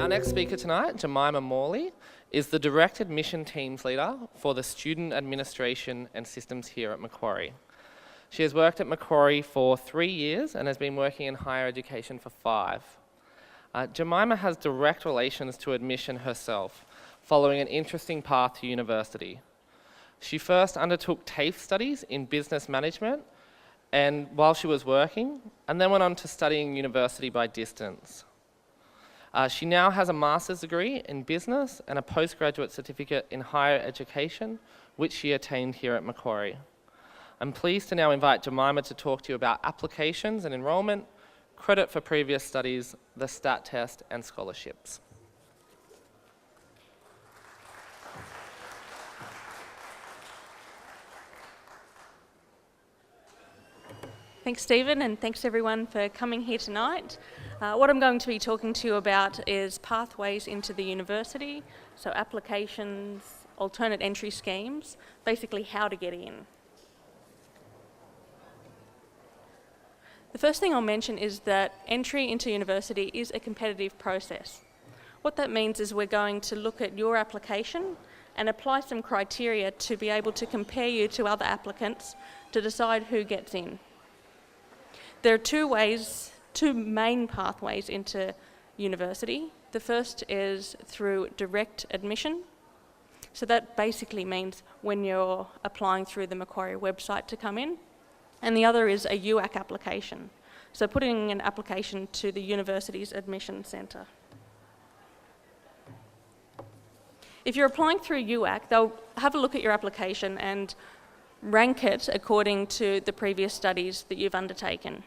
Our next speaker tonight, Jemima Morley, is the Direct Admission Teams Leader for the Student Administration and Systems here at Macquarie. She has worked at Macquarie for 3 years and has been working in higher education for 5. Jemima has direct relations to admission herself, following an interesting path to university. She first undertook TAFE studies in business management and while she was working, and then went on to studying university by distance. She now has a master's degree in business and a postgraduate certificate in higher education, which she attained here at Macquarie. I'm pleased to now invite Jemima to talk to you about applications and enrolment, credit for previous studies, the STAT test, and scholarships. Thanks, Stephen, and thanks everyone for coming here tonight. What I'm going to be talking to you about is pathways into the university, so applications, alternate entry schemes, basically how to get in. The first thing I'll mention is that entry into university is a competitive process. What that means is we're going to look at your application and apply some criteria to be able to compare you to other applicants to decide who gets in. There are two main pathways into university. The first is through direct admission. So that basically means when you're applying through the Macquarie website to come in. And the other is a UAC application. So putting an application to the university's admission centre. If you're applying through UAC, they'll have a look at your application and rank it according to the previous studies that you've undertaken.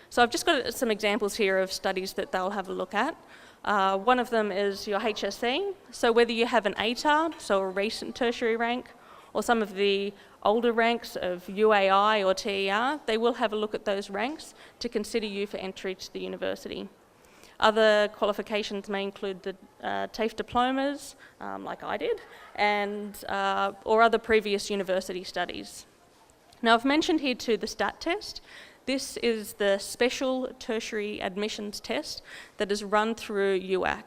So I've just got some examples here of studies that they'll have a look at. One of them is your HSC, so whether you have an ATAR, so a recent tertiary rank, or some of the older ranks of UAI or TER, they will have a look at those ranks to consider you for entry to the university. Other qualifications may include the TAFE diplomas, like I did, and or other previous university studies. Now I've mentioned here too the STAT test. This is the special tertiary admissions test that is run through UAC.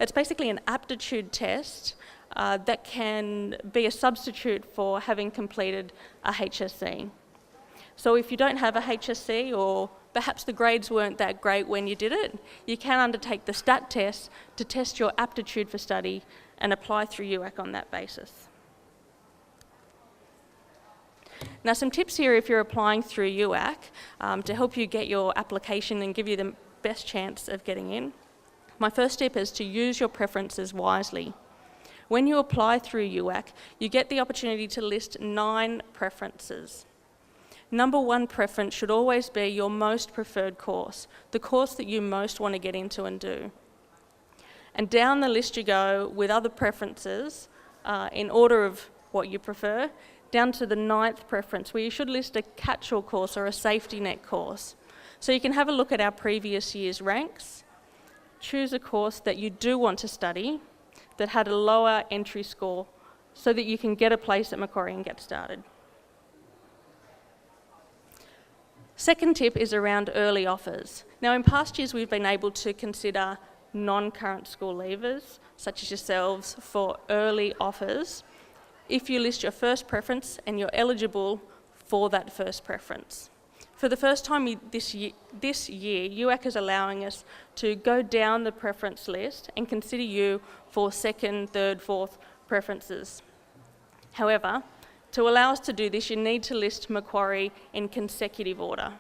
It's basically an aptitude test that can be a substitute for having completed a HSC. So if you don't have a HSC or perhaps the grades weren't that great when you did it, you can undertake the STAT test to test your aptitude for study and apply through UAC on that basis. Now some tips here if you're applying through UAC to help you get your application and give you the best chance of getting in. My first tip is to use your preferences wisely. When you apply through UAC, you get the opportunity to list 9 preferences. Number 1 preference should always be your most preferred course, the course that you most want to get into and do. And down the list you go with other preferences in order of what you prefer, down to the 9th preference, where you should list a catch-all course or a safety net course. So you can have a look at our previous year's ranks, choose a course that you do want to study, that had a lower entry score, so that you can get a place at Macquarie and get started. Second tip is around early offers. Now in past years we've been able to consider non-current school leavers, such as yourselves, for early offers, if you list your first preference and you're eligible for that first preference. For the first time this year, UAC is allowing us to go down the preference list and consider you for 2nd, 3rd, 4th preferences. However, to allow us to do this, you need to list Macquarie in consecutive order.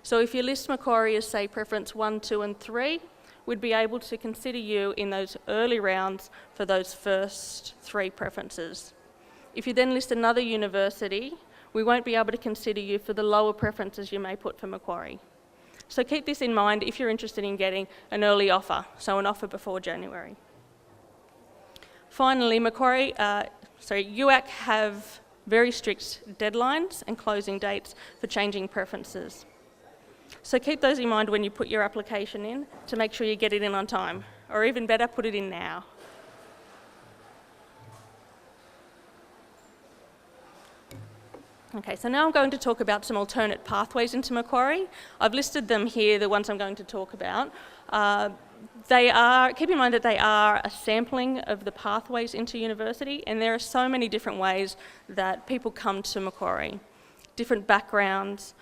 So if you list Macquarie as, say, preference 1, 2, and 3, we'd be able to consider you in those early rounds for those first 3 preferences. If you then list another university, we won't be able to consider you for the lower preferences you may put for Macquarie. So keep this in mind if you're interested in getting an early offer, so an offer before January. Finally, UAC have very strict deadlines and closing dates for changing preferences. So keep those in mind when you put your application in to make sure you get it in on time, or even better, put it in now. Okay, so now I'm going to talk about some alternate pathways into Macquarie. I've listed them here, the ones I'm going to talk about. keep in mind that they are a sampling of the pathways into university, and there are so many different ways that people come to Macquarie, different backgrounds.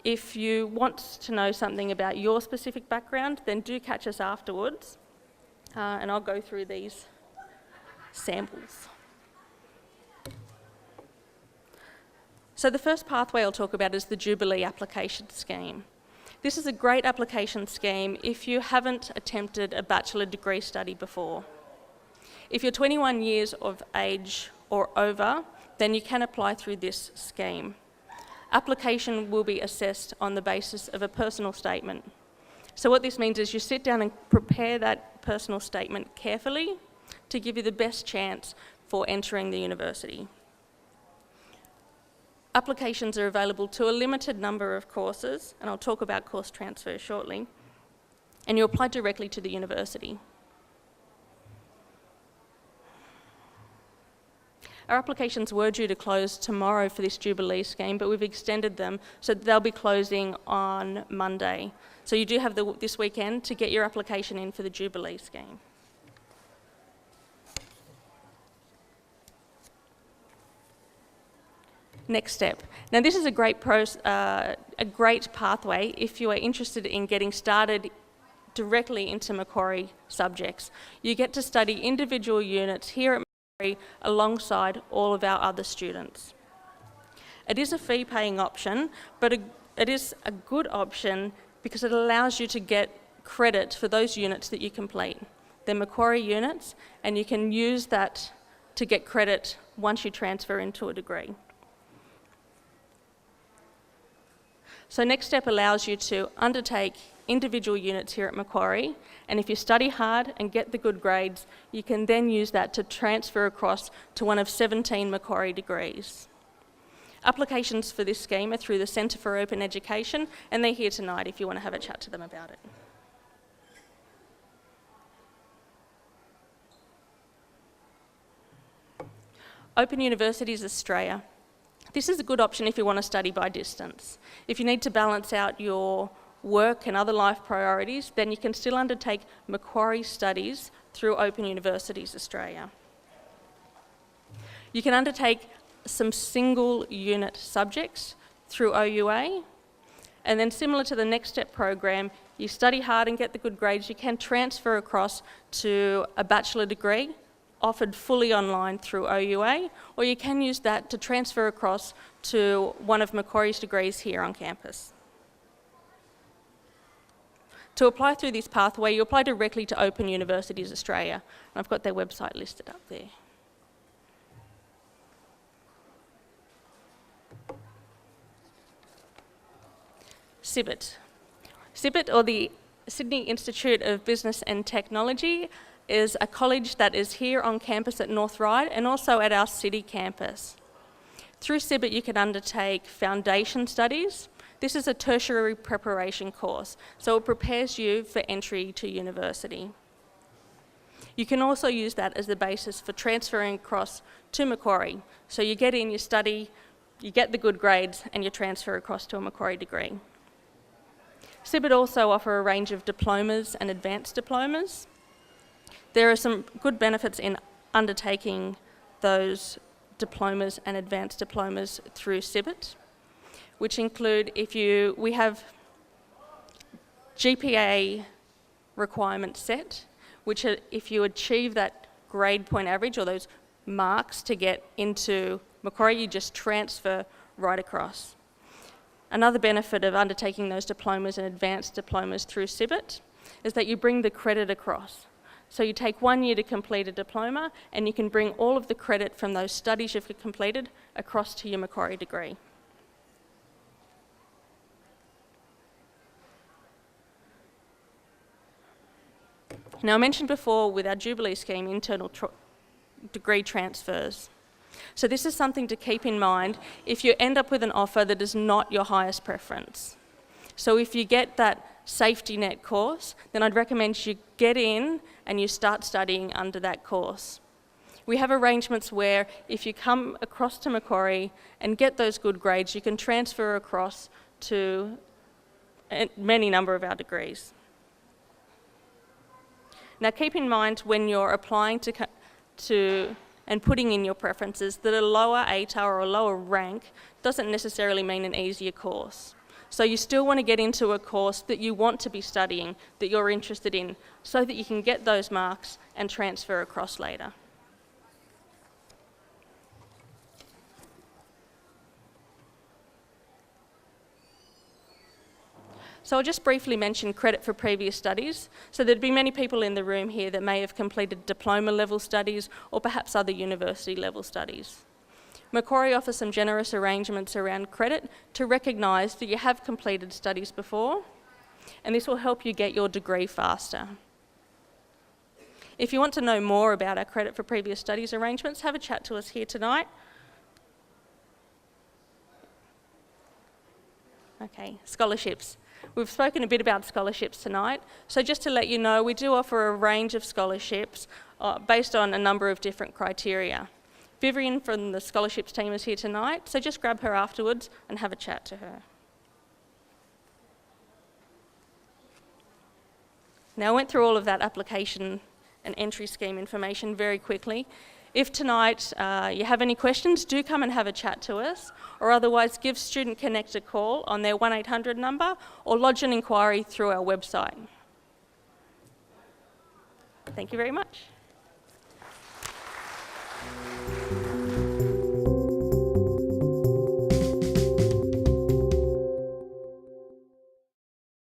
If you want to know something about your specific background, then do catch us afterwards, and I'll go through these samples. So the first pathway I'll talk about is the Jubilee application scheme. This is a great application scheme if you haven't attempted a bachelor degree study before. If you're 21 years of age or over, then you can apply through this scheme. Application will be assessed on the basis of a personal statement. So what this means is you sit down and prepare that personal statement carefully to give you the best chance for entering the university. Applications are available to a limited number of courses, and I'll talk about course transfer shortly, and you apply directly to the university. Our applications were due to close tomorrow for this Jubilee scheme, but we've extended them, so they'll be closing on Monday. So you do have this weekend to get your application in for the Jubilee scheme. Next step. Now this is a great pathway if you are interested in getting started directly into Macquarie subjects. You get to study individual units here at Macquarie alongside all of our other students. It is a fee-paying option, but it is a good option because it allows you to get credit for those units that you complete. They're Macquarie units, and you can use that to get credit once you transfer into a degree. So next step allows you to undertake individual units here at Macquarie, and if you study hard and get the good grades, you can then use that to transfer across to one of 17 Macquarie degrees. Applications for this scheme are through the Centre for Open Education, and they're here tonight if you want to have a chat to them about it. Open Universities Australia. This is a good option if you want to study by distance. If you need to balance out your work and other life priorities, then you can still undertake Macquarie studies through Open Universities Australia. You can undertake some single unit subjects through OUA, and then similar to the Next Step program, you study hard and get the good grades, you can transfer across to a bachelor degree offered fully online through OUA, or you can use that to transfer across to one of Macquarie's degrees here on campus. To apply through this pathway, you apply directly to Open Universities Australia, and I've got their website listed up there. CIBIT. CIBIT, or the Sydney Institute of Business and Technology, is a college that is here on campus at North Ryde and also at our city campus. Through CIBIT you can undertake foundation studies. This is a tertiary preparation course, so it prepares you for entry to university. You can also use that as the basis for transferring across to Macquarie. So you get in, you study, you get the good grades, and you transfer across to a Macquarie degree. CIBIT also offer a range of diplomas and advanced diplomas. There are some good benefits in undertaking those diplomas and advanced diplomas through CIBIT, which include we have GPA requirements set, which are, if you achieve that grade point average or those marks to get into Macquarie, you just transfer right across. Another benefit of undertaking those diplomas and advanced diplomas through CIBIT is that you bring the credit across. So you take 1 year to complete a diploma, and you can bring all of the credit from those studies you've completed across to your Macquarie degree. Now, I mentioned before with our Jubilee scheme, internal degree transfers. So this is something to keep in mind if you end up with an offer that is not your highest preference. So if you get that safety net course, then I'd recommend you get in and you start studying under that course. We have arrangements where if you come across to Macquarie and get those good grades, you can transfer across to many number of our degrees. Now keep in mind when you're applying to and putting in your preferences that a lower ATAR or a lower rank doesn't necessarily mean an easier course. So you still want to get into a course that you want to be studying, that you're interested in, so that you can get those marks and transfer across later. So I'll just briefly mention credit for previous studies. So there'd be many people in the room here that may have completed diploma level studies or perhaps other university level studies. Macquarie offers some generous arrangements around credit to recognise that you have completed studies before, and this will help you get your degree faster. If you want to know more about our credit for previous studies arrangements, have a chat to us here tonight. Okay, scholarships. We've spoken a bit about scholarships tonight, so just to let you know, we do offer a range of scholarships based on a number of different criteria. Vivian from the scholarships team is here tonight, so just grab her afterwards and have a chat to her. Now, I went through all of that application and entry scheme information very quickly. If tonight you have any questions, do come and have a chat to us, or otherwise give Student Connect a call on their 1800 number or lodge an inquiry through our website. Thank you very much.